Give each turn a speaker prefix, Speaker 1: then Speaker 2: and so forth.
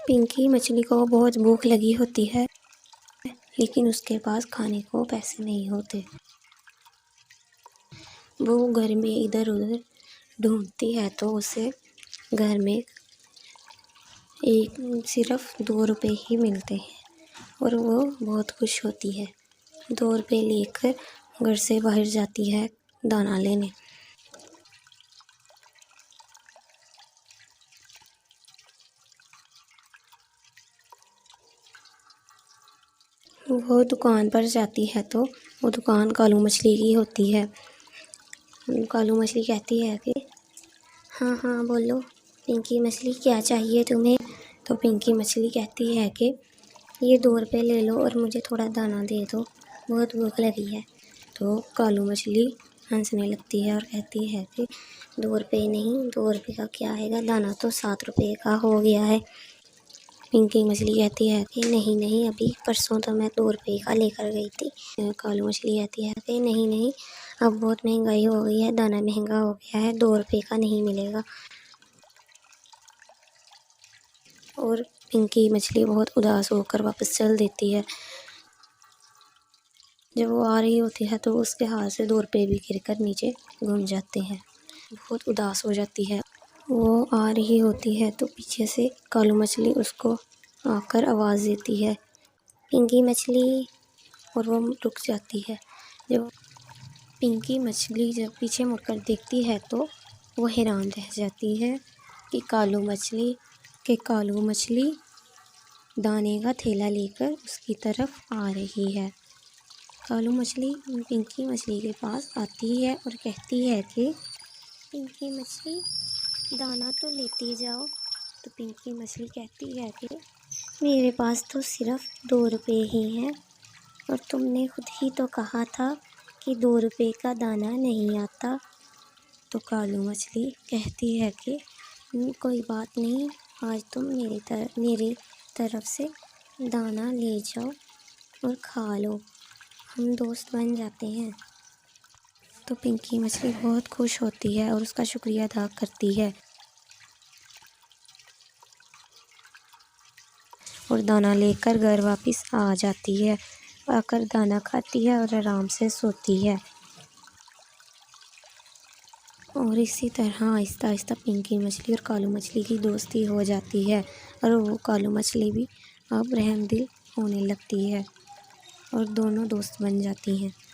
Speaker 1: پنکی مچھلی کو بہت بھوک لگی ہوتی ہے، لیکن اس کے پاس کھانے کو پیسے نہیں ہوتے۔ وہ گھر میں ادھر ادھر ڈھونڈتی ہے تو اسے گھر میں صرف 2 روپے ہی ملتے ہیں اور وہ بہت خوش ہوتی ہے۔ 2 روپے لے کر گھر سے باہر جاتی ہے دانا لینے۔ وہ دکان پر جاتی ہے تو وہ دکان کالو مچھلی کی ہوتی ہے۔ کالو مچھلی کہتی ہے کہ ہاں ہاں بولو پنکی مچھلی، کیا چاہیے تمہیں؟ تو پنکی مچھلی کہتی ہے کہ یہ 2 روپے لے لو اور مجھے تھوڑا دانا دے دو، بہت بھوک لگی ہے۔ تو کالو مچھلی ہنسنے لگتی ہے اور کہتی ہے کہ 2 روپے نہیں، 2 روپے کا کیا ہے گا، دانا تو 7 روپے کا ہو گیا ہے۔ پنکی مچھلی کہتی ہے کہ نہیں نہیں، ابھی پرسوں تو میں 2 روپے کا لے کر گئی تھی۔ کالو مچھلی کہتی ہے کہ نہیں نہیں، اب بہت مہنگائی ہو گئی ہے، دانا مہنگا ہو گیا ہے، 2 روپے کا نہیں ملے گا۔ اور پنکی مچھلی بہت اداس ہو کر واپس چل دیتی ہے۔ جب وہ آ رہی ہوتی ہے تو اس کے ہاتھ سے 2 روپے بھی گر کر نیچے گم جاتے ہیں۔ بہت اداس ہو جاتی ہے۔ وہ آ رہی ہوتی ہے تو پیچھے سے کالو مچھلی اس کو آ کر آواز دیتی ہے، پنکی مچھلی، اور وہ رک جاتی ہے۔ جب پنکی مچھلی پیچھے مڑ کر دیکھتی ہے تو وہ حیران رہ جاتی ہے کہ کالو مچھلی دانے کا تھیلا لے کر اس کی طرف آ رہی ہے۔ کالو مچھلی پنکی مچھلی کے پاس آتی ہے اور کہتی ہے کہ پنکی مچھلی دانا تو لیتی جاؤ۔ تو پنکی مچھلی کہتی ہے کہ میرے پاس تو صرف 2 روپے ہی ہیں، اور تم نے خود ہی تو کہا تھا کہ 2 روپے کا دانا نہیں آتا۔ تو کالو مچھلی کہتی ہے کہ کوئی بات نہیں، آج تم میری طرف سے دانا لے جاؤ اور کھا لو، ہم دوست بن جاتے ہیں۔ تو پنکی مچھلی بہت خوش ہوتی ہے اور اس کا شکریہ ادا کرتی ہے اور دانا لے کر گھر واپس آ جاتی ہے، آ کر دانا کھاتی ہے اور آرام سے سوتی ہے۔ اور اسی طرح آہستہ آہستہ پنکی مچھلی اور کالو مچھلی کی دوستی ہو جاتی ہے، اور وہ کالو مچھلی بھی اب رحم دل ہونے لگتی ہے اور دونوں دوست بن جاتی ہیں۔